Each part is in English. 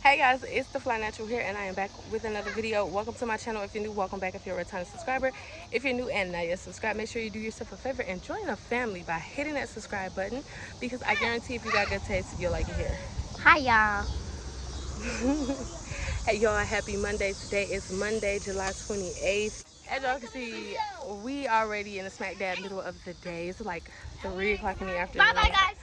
Hey guys, it's the Fly Natural here, and I am back with another video. Welcome to my channel. If you're new, welcome back. If you're a returning subscriber, if you're new and not yet subscribed, make sure you do yourself a favor and join the family by hitting that subscribe button, because I guarantee if you got good taste, you'll like it here. Hi y'all. Hey y'all, happy Monday. Today is Monday, July 28th. As y'all can see, we already in the smack dab middle of the day. It's like 3 o'clock in the afternoon. Bye bye guys.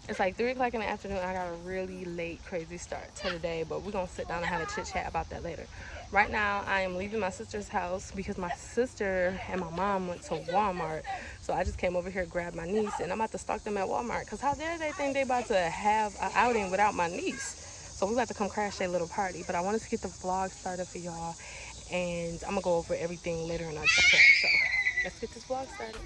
It's like 3 o'clock in the afternoon. I got a really late, crazy start to the day, but we're going to sit down and have a chit chat about that later. Right now, I am leaving my sister's house because my sister and my mom went to Walmart. So I just came over here to grab my niece, and I'm about to stalk them at Walmart because how dare they think they about to have an outing without my niece? So we about to come crash their little party, but I wanted to get the vlog started for y'all, and I'm going to go over everything later in our chat. So let's get this vlog started.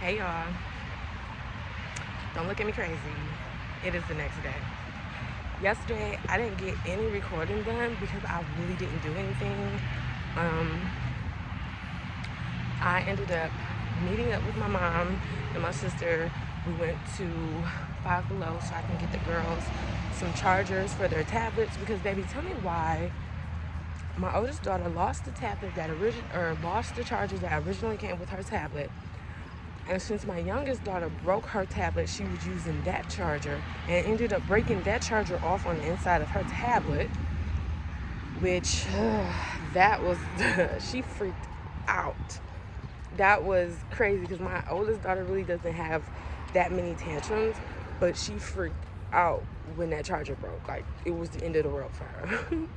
Hey y'all, don't look at me crazy. It is the next day. Yesterday, I didn't get any recording done because I really didn't do anything. I ended up meeting up with my mom and my sister. We went to Five Below so I can get the girls some chargers for their tablets, because baby, tell me why my oldest daughter lost the tablet that lost the chargers that originally came with her tablet. And since my youngest daughter broke her tablet, she was using that charger and ended up breaking that charger off on the inside of her tablet, which that was she freaked out. That was crazy because my oldest daughter really doesn't have that many tantrums, but she freaked out when that charger broke. Like, it was the end of the world for her.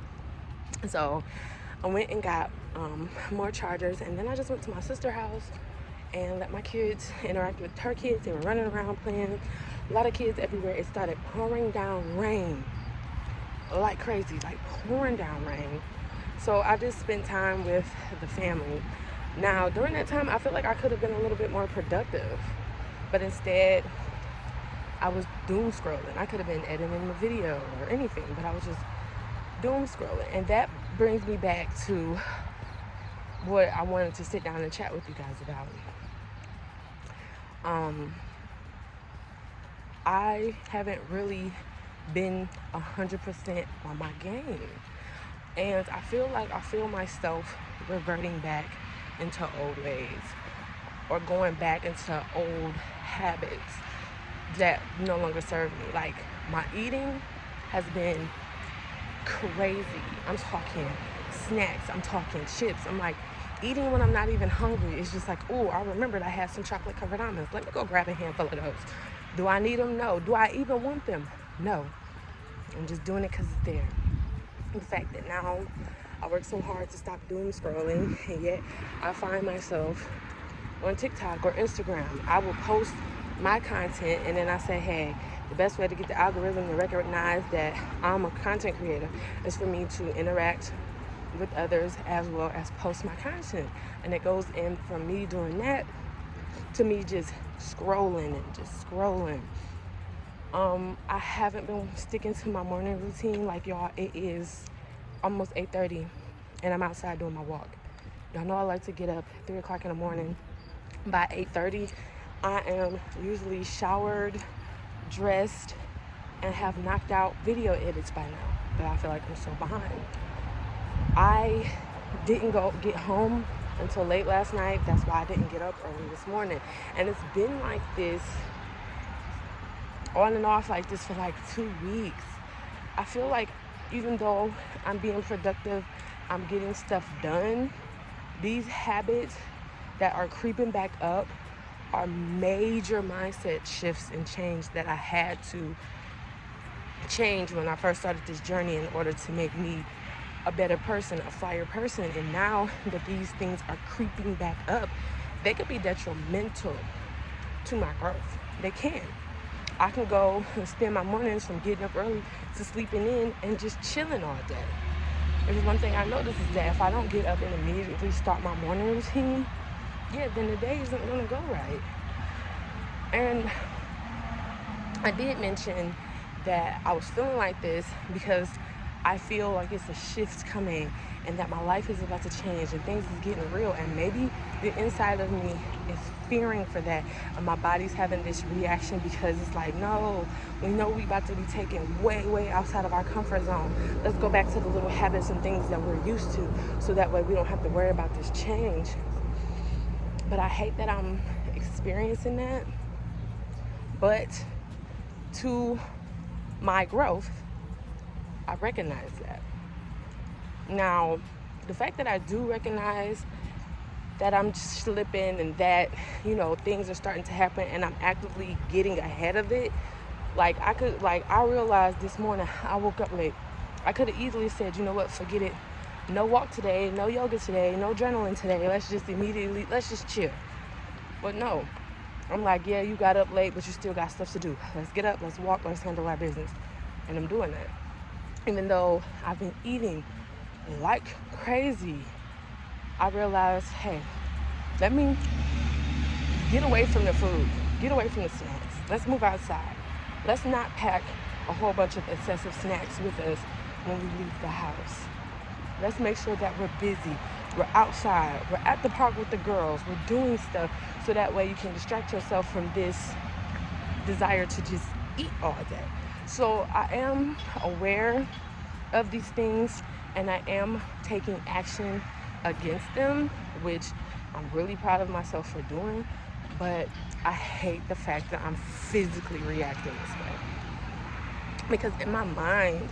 So I went and got more chargers, and then I just went to my sister's house and let my kids interact with her kids. They were running around playing. A lot of kids everywhere. It started pouring down rain like crazy, like pouring down rain. So I just spent time with the family. Now, during that time, I feel like I could have been a little bit more productive, but instead, I was doom scrolling. I could have been editing the video or anything, but I was just doom scrolling. And that brings me back to what I wanted to sit down and chat with you guys about. I haven't really been 100% on my game, and I feel myself reverting back into old ways, or going back into old habits that no longer serve me. Like, my eating has been crazy. I'm talking snacks, I'm talking chips. I'm like eating when I'm not even hungry. It's just like, oh, I remembered I had some chocolate covered almonds. Let me go grab a handful of those. Do I need them? No. Do I even want them? No. I'm just doing it because it's there. The fact that now I work so hard to stop doom scrolling, and yet I find myself on TikTok or Instagram. I will post my content, and then I say, hey, the best way to get the algorithm to recognize that I'm a content creator is for me to interact with others as well as post my content. And it goes in from me doing that to me just scrolling and just scrolling. I haven't been sticking to my morning routine. Like, y'all, it is almost 8:30 and I'm outside doing my walk. Y'all know I like to get up 3 o'clock in the morning. By 8:30, I am usually showered, dressed, and have knocked out video edits by now. But I feel like I'm so behind. I didn't get home until late last night. That's why I didn't get up early this morning. And it's been like this, on and off like this for like 2 weeks. I feel like even though I'm being productive, I'm getting stuff done, these habits that are creeping back up are major mindset shifts and change that I had to change when I first started this journey in order to make me a better person, a flyer person. And now that these things are creeping back up, they could be detrimental to my growth. They can. I can go and spend my mornings from getting up early to sleeping in and just chilling all day. There's one thing I noticed is that if I don't get up and immediately start my morning routine, then the day isn't going to go right. And I did mention that I was feeling like this because I feel like it's a shift coming and that my life is about to change and things is getting real, and maybe the inside of me is fearing for that, and my body's having this reaction because it's like, no, we know we about to be taken way outside of our comfort zone. Let's go back to the little habits and things that we're used to, so that way we don't have to worry about this change. But I hate that I'm experiencing that. But to my growth, I recognize that. Now, the fact that I do recognize that I'm slipping and that, things are starting to happen and I'm actively getting ahead of it. I realized this morning, I woke up late. I could have easily said, you know what, forget it. No walk today, no yoga today, no journaling today. Let's just chill. But no, I'm like, yeah, you got up late, but you still got stuff to do. Let's get up, let's walk, let's handle our business. And I'm doing that. Even though I've been eating like crazy, I realized, hey, let me get away from the food, get away from the snacks. Let's move outside. Let's not pack a whole bunch of excessive snacks with us when we leave the house. Let's make sure that we're busy, we're outside, we're at the park with the girls, we're doing stuff, so that way you can distract yourself from this desire to just eat all day. So I am aware of these things and I am taking action against them, which I'm really proud of myself for doing, but I hate the fact that I'm physically reacting this way. Because in my mind,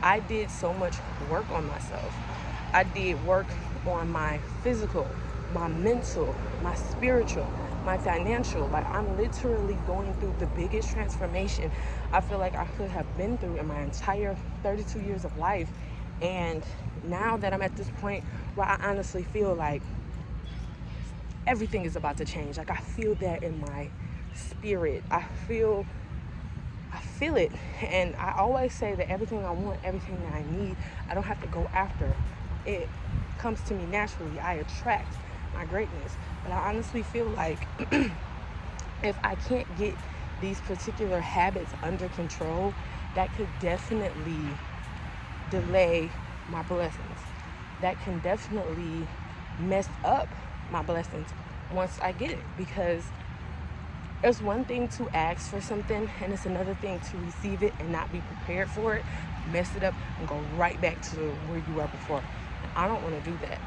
I did so much work on myself. I did work on my physical, my mental, my spiritual, my financial. Like, I'm literally going through the biggest transformation I feel like I could have been through in my entire 32 years of life. And now that I'm at this point where I honestly feel like everything is about to change. Like, I feel that in my spirit. I feel it. And I always say that everything I want, everything that I need, I don't have to go after. It comes to me naturally. I attract my greatness. But I honestly feel like if I can't get these particular habits under control, that could definitely delay my blessings. That can definitely mess up my blessings once I get it. Because it's one thing to ask for something, and it's another thing to receive it and not be prepared for it, mess it up, and go right back to where you were before. I don't want to do that.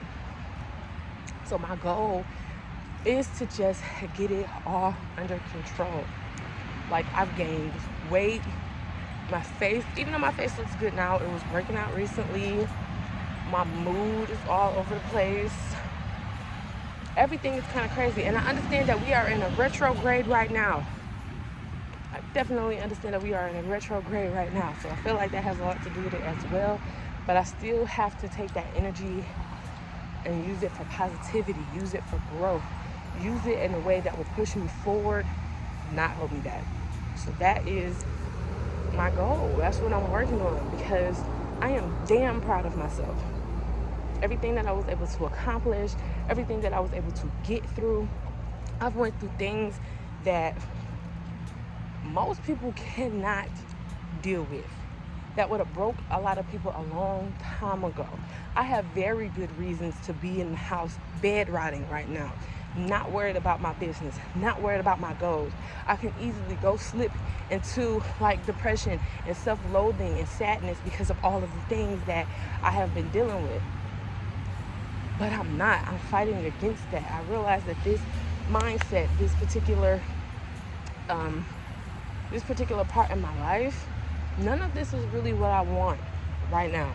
So my goal is to just get it all under control. Like, I've gained weight. My face, even though my face looks good now, it was breaking out recently. My mood is all over the place. Everything is kind of crazy. And I understand that we are in a retrograde right now. I definitely understand that we are in a retrograde right now. So I feel like that has a lot to do with it as well. But I still have to take that energy and use it for positivity, use it for growth, use it in a way that will push me forward, not hold me back. So that is my goal. That's what I'm working on, because I am damn proud of myself. Everything that I was able to accomplish, everything that I was able to get through, I've went through things that most people cannot deal with. That would have broke a lot of people a long time ago. I have very good reasons to be in the house bed rotting right now, not worried about my business, not worried about my goals. I can easily go slip into like depression and self-loathing and sadness because of all of the things that I have been dealing with. But I'm not. I'm fighting against that. I realize that this mindset, this particular part in my life, none of this is really what I want right now.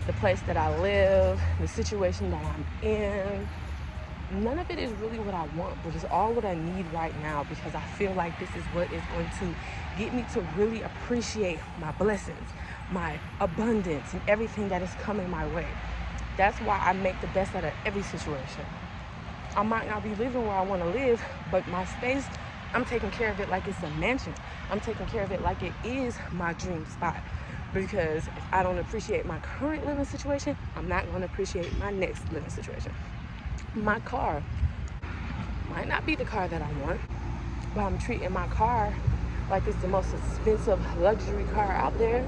The place that I live, the situation that I'm in, none of it is really what I want, but it's all what I need right now, because I feel like this is what is going to get me to really appreciate my blessings, my abundance, and everything that is coming my way. That's why I make the best out of every situation. I might not be living where I want to live, but my space, I'm taking care of it like it's a mansion. I'm taking care of it like it is my dream spot. Because if I don't appreciate my current living situation, I'm not going to appreciate my next living situation. My car might not be the car that I want, but I'm treating my car like it's the most expensive luxury car out there,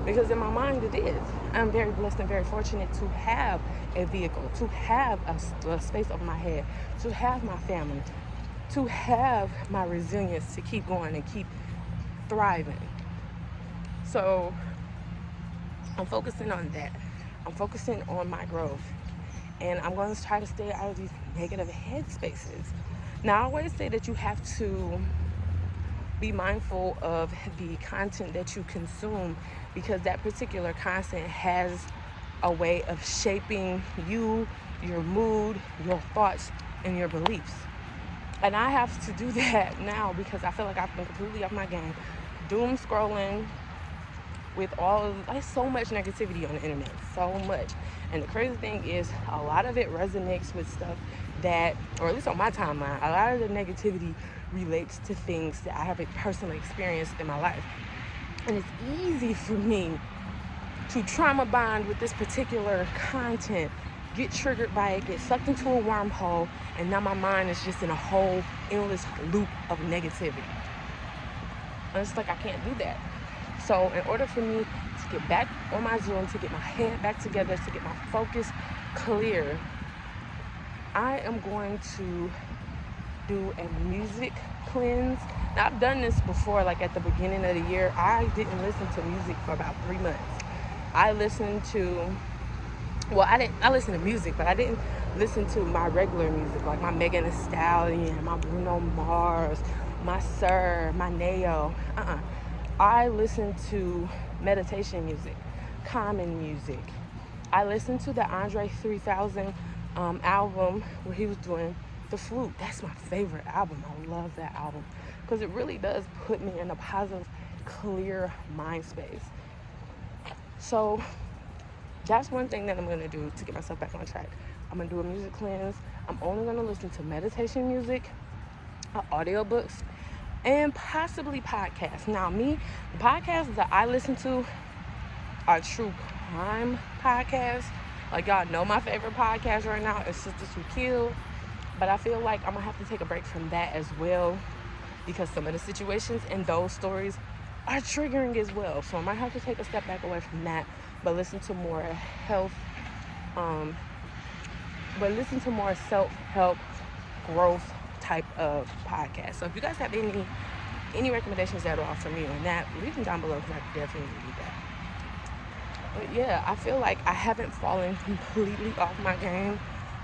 because in my mind it is. I'm very blessed and very fortunate to have a vehicle, to have a space over my head, to have my family, to have my resilience to keep going and keep thriving. So I'm focusing on that. I'm focusing on my growth. And I'm going to try to stay out of these negative headspaces. Now, I always say that you have to be mindful of the content that you consume, because that particular content has a way of shaping you, your mood, your thoughts, and your beliefs. And I have to do that now because I feel like I've been completely off my game. Doom scrolling with there's so much negativity on the internet, so much. And the crazy thing is, a lot of it resonates with stuff that, or at least on my timeline, a lot of the negativity relates to things that I have personally experienced in my life. And it's easy for me to trauma bond with this particular content, get triggered by it, get sucked into a wormhole, and now my mind is just in a whole endless loop of negativity. And it's like I can't do that. So in order for me to get back on my Zoom, to get my head back together, to get my focus clear, I am going to do a music cleanse. Now, I've done this before, like at the beginning of the year. I didn't listen to music for about 3 months. I listened to music, but I didn't listen to my regular music, like my Megan Thee Stallion, my Bruno Mars, my Sir, my Neo. I listened to meditation music, calming music. I listened to the Andre 3000 album where he was doing the flute. That's my favorite album. I love that album because it really does put me in a positive, clear mind space. So that's one thing that I'm going to do to get myself back on track. I'm going to do a music cleanse. I'm only going to listen to meditation music, audiobooks, and possibly podcasts. Now, the podcasts that I listen to are true crime podcasts. Like, y'all know my favorite podcast right now is Sisters Who Kill. But I feel like I'm going to have to take a break from that as well, because some of the situations in those stories are triggering as well. So I might have to take a step back away from that, but listen to more self-help, growth type of podcast. So if you guys have any recommendations at all for me on that, leave them down below, because I definitely need that. But yeah, I feel like I haven't fallen completely off my game,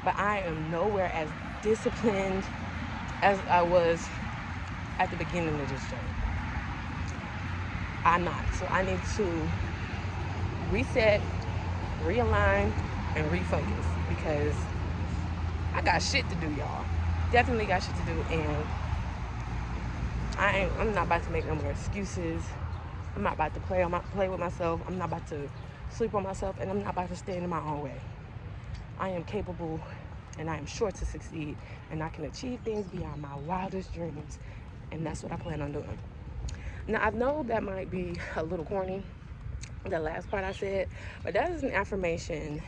but I am nowhere as disciplined as I was at the beginning of this journey. I'm not. So I need to reset, realign, and refocus, because I got shit to do, y'all. Definitely got shit to do, and I'm not about to make no more excuses. I'm not about to play with myself. I'm not about to sleep on myself, and I'm not about to stand in my own way. I am capable, and I am sure to succeed, and I can achieve things beyond my wildest dreams, and that's what I plan on doing. Now, I know that might be a little corny, the last part I said, but that is an affirmation.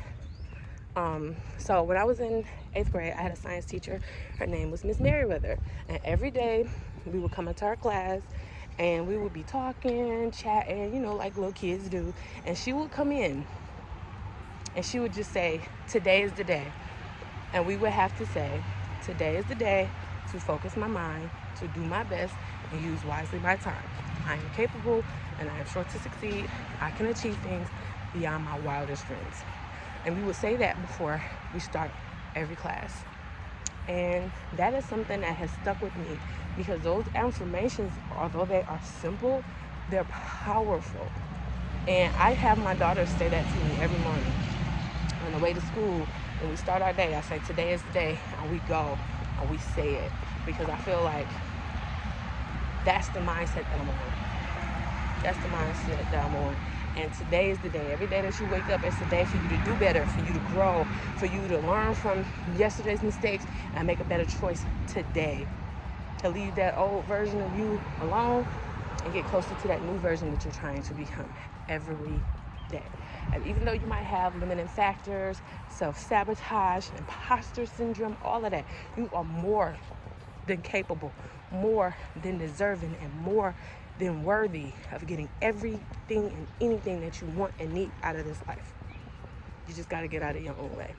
So when I was in 8th grade, I had a science teacher. Her name was Miss Merriweather, and every day we would come into our class, and we would be talking, chatting, you know, like little kids do. And she would come in and she would just say, today is the day. And we would have to say, today is the day to focus my mind, to do my best, and use wisely my time. I am capable and I am sure to succeed. I can achieve things beyond my wildest dreams. And we would say that before we start every class. And that is something that has stuck with me, because those affirmations, although they are simple, they're powerful. And I have my daughter say that to me every morning. On the way to school, when we start our day, I say, today is the day, and we go and we say it, because I feel like that's the mindset that I'm on. That's the mindset that I'm on. And today is the day. Every day that you wake up, it's the day for you to do better, for you to grow, for you to learn from yesterday's mistakes and make a better choice today. To leave that old version of you alone and get closer to that new version that you're trying to become every day. And even though you might have limiting factors, self-sabotage, imposter syndrome, all of that, you are more than capable, more than deserving, and more than worthy of getting everything and anything that you want and need out of this life. You just got to get out of your own way.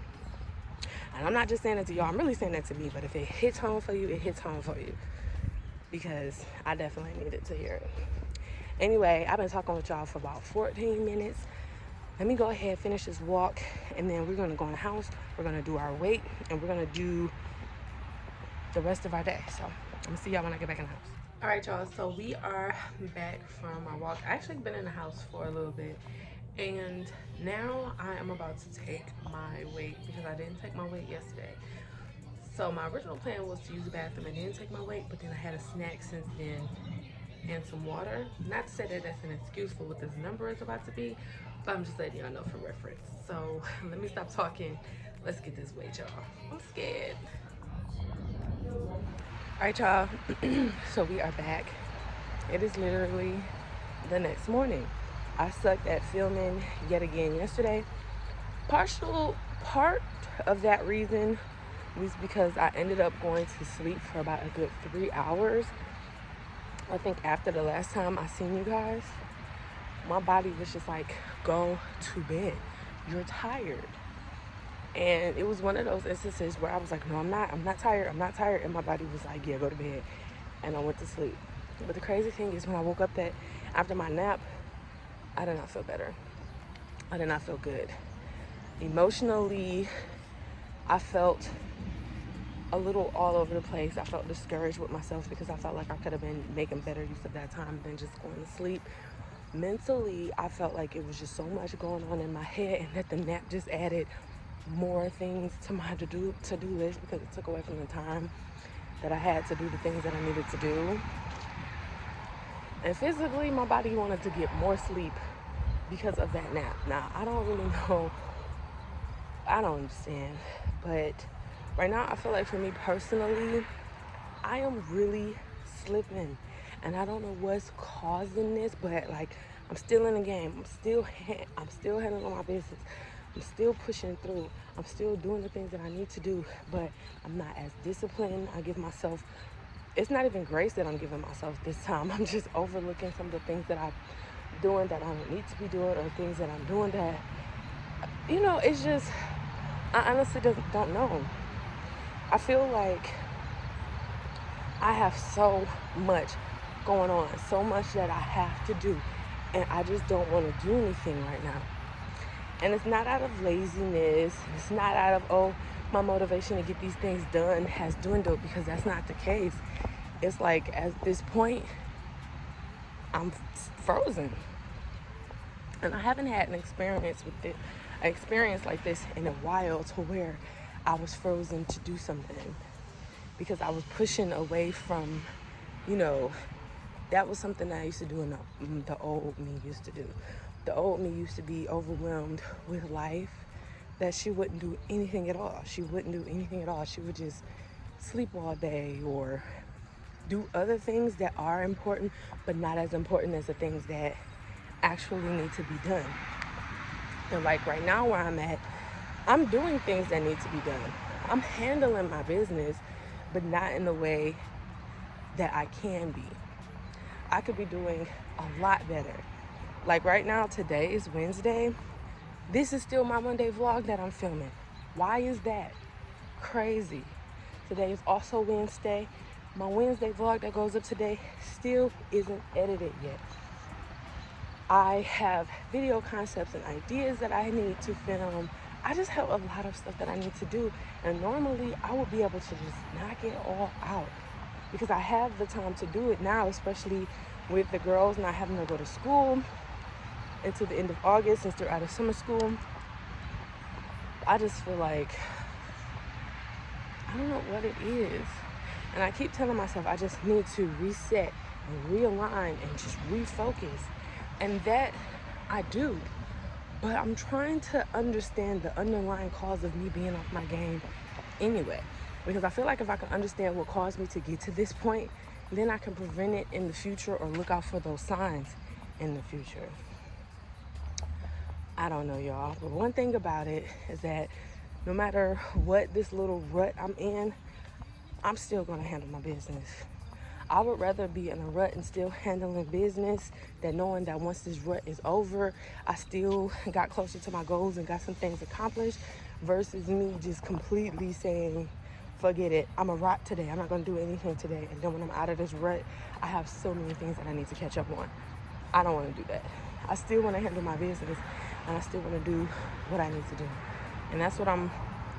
And I'm not just saying that to y'all, I'm really saying that to me. But if it hits home for you, it hits home for you, because I definitely needed to hear it. Anyway, I've been talking with y'all for about 14 minutes. Let me go ahead, finish this walk, and then we're going to go in the house. We're going to do our weight, and we're going to do the rest of our day. So I'm going to see y'all when I get back in the house. All right, y'all, so we are back from our walk. I actually been in the house for a little bit, and now I am about to take my weight, because I didn't take my weight yesterday. So my original plan was to use the bathroom and then take my weight, but then I had a snack since then and some water. Not to say that that's an excuse for what this number is about to be, but I'm just letting y'all know for reference. So let me stop talking. Let's get this weight, y'all. I'm scared. All right, y'all. So we are back. It is literally the next morning. I sucked at filming yet again yesterday. Part of that reason was because I ended up going to sleep for about a good 3 hours. I think after the last time I seen you guys, my body was just like, go to bed. You're tired. And it was one of those instances where I was like, no, I'm not tired. And my body was like, yeah, go to bed. And I went to sleep. But the crazy thing is, when I woke up that after my nap, I did not feel better. I did not feel good. Emotionally, I felt a little all over the place. I felt discouraged with myself, because I felt like I could have been making better use of that time than just going to sleep. Mentally, I felt like it was just so much going on in my head, and that the nap just added more things to my to-do list, because it took away from the time that I had to do the things that I needed to do. And physically, my body wanted to get more sleep because of that nap. Now, I don't really know. I don't understand. But right now, I feel like for me personally, I am really slipping. And I don't know what's causing this, but like, I'm still in the game. I'm still handling my business. I'm still pushing through. I'm still doing the things that I need to do, but I'm not as disciplined. I give myself, it's not even grace that I'm giving myself this time. I'm just overlooking some of the things that I'm doing that I don't need to be doing, or things that I'm doing that, you know, it's just, I honestly don't know. I feel like I have so much going on, so much that I have to do, and I just don't want to do anything right now. And it's not out of laziness. It's not out of, oh, my motivation to get these things done has dwindled, because that's not the case. It's like, at this point, I'm frozen. And I haven't had an experience like this in a while, to where I was frozen to do something, because I was pushing away from, you know, that was something that I used to do, and the old me used to do. The old me used to be overwhelmed with life, that she wouldn't do anything at all. She would just sleep all day, or do other things that are important, but not as important as the things that actually need to be done. And like right now where I'm at, I'm doing things that need to be done. I'm handling my business, but not in the way that I can be. I could be doing a lot better. Like right now, today is Wednesday. This is still my Monday vlog that I'm filming. Why is that? Crazy. Today is also Wednesday. My Wednesday vlog that goes up today still isn't edited yet. I have video concepts and ideas that I need to film. I just have a lot of stuff that I need to do. And normally I would be able to just knock it all out because I have the time to do it now, especially with the girls not having to go to school until the end of August since they're out of summer school. I just feel like, I don't know what it is. And I keep telling myself I just need to reset and realign and just refocus. And that I do. But I'm trying to understand the underlying cause of me being off my game anyway. Because I feel like if I can understand what caused me to get to this point, then I can prevent it in the future or look out for those signs in the future. I don't know, y'all. But one thing about it is that no matter what this little rut I'm in, I'm still going to handle my business. I would rather be in a rut and still handling business than knowing that once this rut is over, I still got closer to my goals and got some things accomplished versus me just completely saying, forget it, I'm a rot today. I'm not going to do anything today. And then when I'm out of this rut, I have so many things that I need to catch up on. I don't want to do that. I still want to handle my business and I still want to do what I need to do. And that's what I'm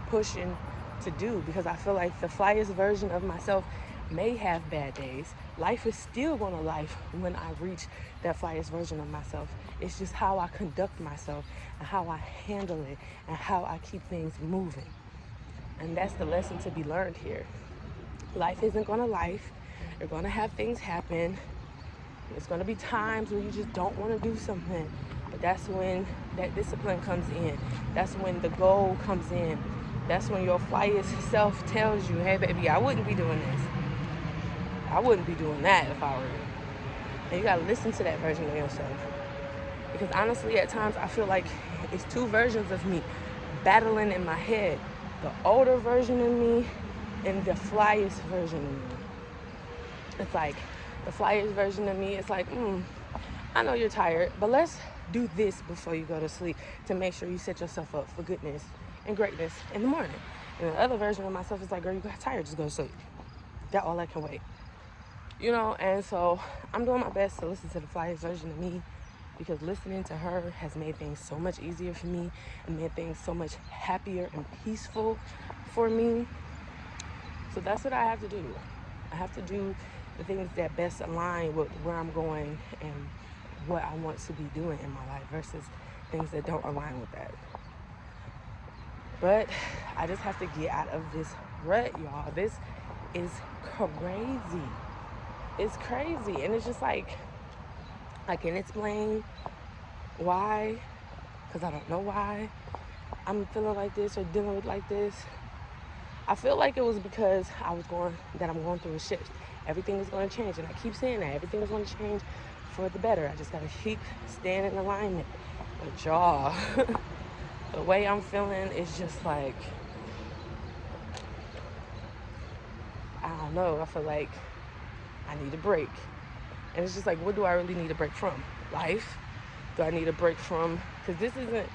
pushing to do because I feel like the Flyest version of myself may have bad days. Life is still going to life when I reach that Flyest version of myself. It's just how I conduct myself and how I handle it and how I keep things moving. And that's the lesson to be learned here. Life isn't going to life. You're going to have things happen. There's going to be times where you just don't want to do something. But that's when that discipline comes in. That's when the goal comes in. That's when your Flyest self tells you, hey, baby, I wouldn't be doing this. I wouldn't be doing that if I were you. And you got to listen to that version of yourself. Because honestly, at times, I feel like it's two versions of me battling in my head. The older version of me and the Flyest version of me. It's like the Flyest version of me, it's like, I know you're tired, but let's do this before you go to sleep to make sure you set yourself up for goodness and greatness in the morning. And the other version of myself is like, girl, you got tired, just go to sleep. That all that can wait. You know, and so I'm doing my best to listen to the Flyest version of me because listening to her has made things so much easier for me and made things so much happier and peaceful for me. So that's what I have to do. I have to do the things that best align with where I'm going and what I want to be doing in my life versus things that don't align with that. But I just have to get out of this rut, y'all. This is crazy. It's crazy. And it's just like, I can't explain why, because I don't know why I'm feeling like this or dealing with like this. I feel like it was because I'm going through a shift. Everything is going to change. And I keep saying that. Everything is going to change for the better. I just got to keep staying in alignment. But y'all, the way I'm feeling is just like, I don't know. I feel like I need a break. And it's just like, what do I really need a break from? Life? Do I need a break from? Because this isn't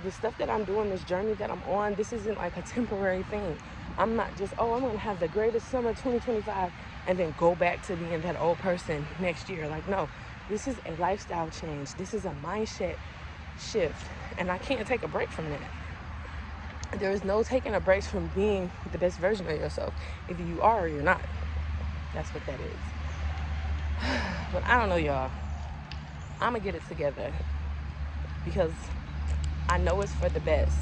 the stuff that I'm doing, this journey that I'm on, this isn't like a temporary thing. I'm not just, I'm going to have the greatest summer 2025 and then go back to being that old person next year. Like, no, this is a lifestyle change. This is a mindset shift. And I can't take a break from that. There is no taking a break from being the best version of yourself. Either you are or you're not. That's what that is. But I don't know, y'all. I'm going to get it together because I know it's for the best.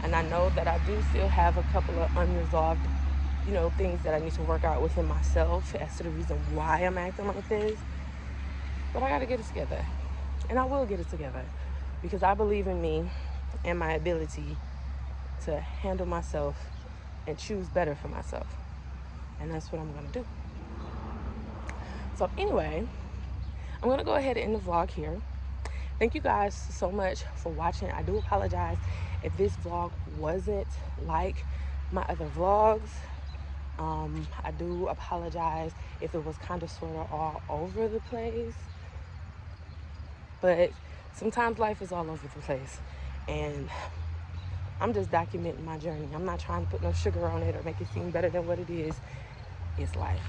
And I know that I do still have a couple of unresolved, things that I need to work out within myself as to the reason why I'm acting like this. But I got to get it together. And I will get it together because I believe in me and my ability to handle myself and choose better for myself. And that's what I'm going to do. So anyway, I'm going to go ahead and end the vlog here. Thank you guys so much for watching. I do apologize if this vlog wasn't like my other vlogs. I do apologize if it was kind of sort of all over the place, but sometimes life is all over the place, and I'm just documenting my journey. I'm not trying to put no sugar on it or make it seem better than what it is. It's life.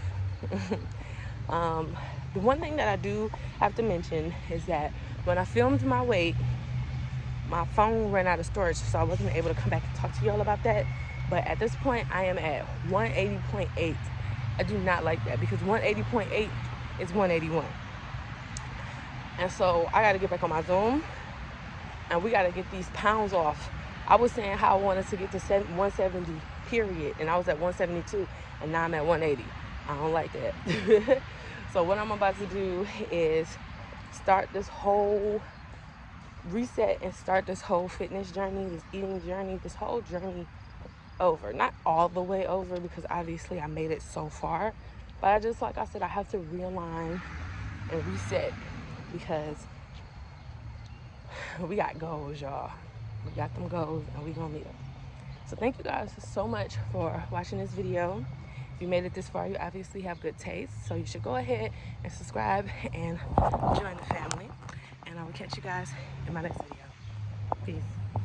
The one thing that I do have to mention is that when I filmed my weight, my phone ran out of storage, so I wasn't able to come back and talk to y'all about that. But at this point, I am at 180.8. I do not like that, because 180.8 is 181. And so I got to get back on my Zoom, and we got to get these pounds off. I was saying how I wanted to get to 170, period, and I was at 172, and now I'm at 180. I don't like that. So what I'm about to do is start this whole reset and start this whole fitness journey, this eating journey, this whole journey over. Not all the way over, because obviously I made it so far, but I just, like I said, I have to realign and reset, because we got goals, y'all. We got them goals, and we gonna meet them. So thank you guys so much for watching this video. If you made it this far, you obviously have good taste, so you should go ahead and subscribe and join the family. And I will catch you guys in my next video. Peace.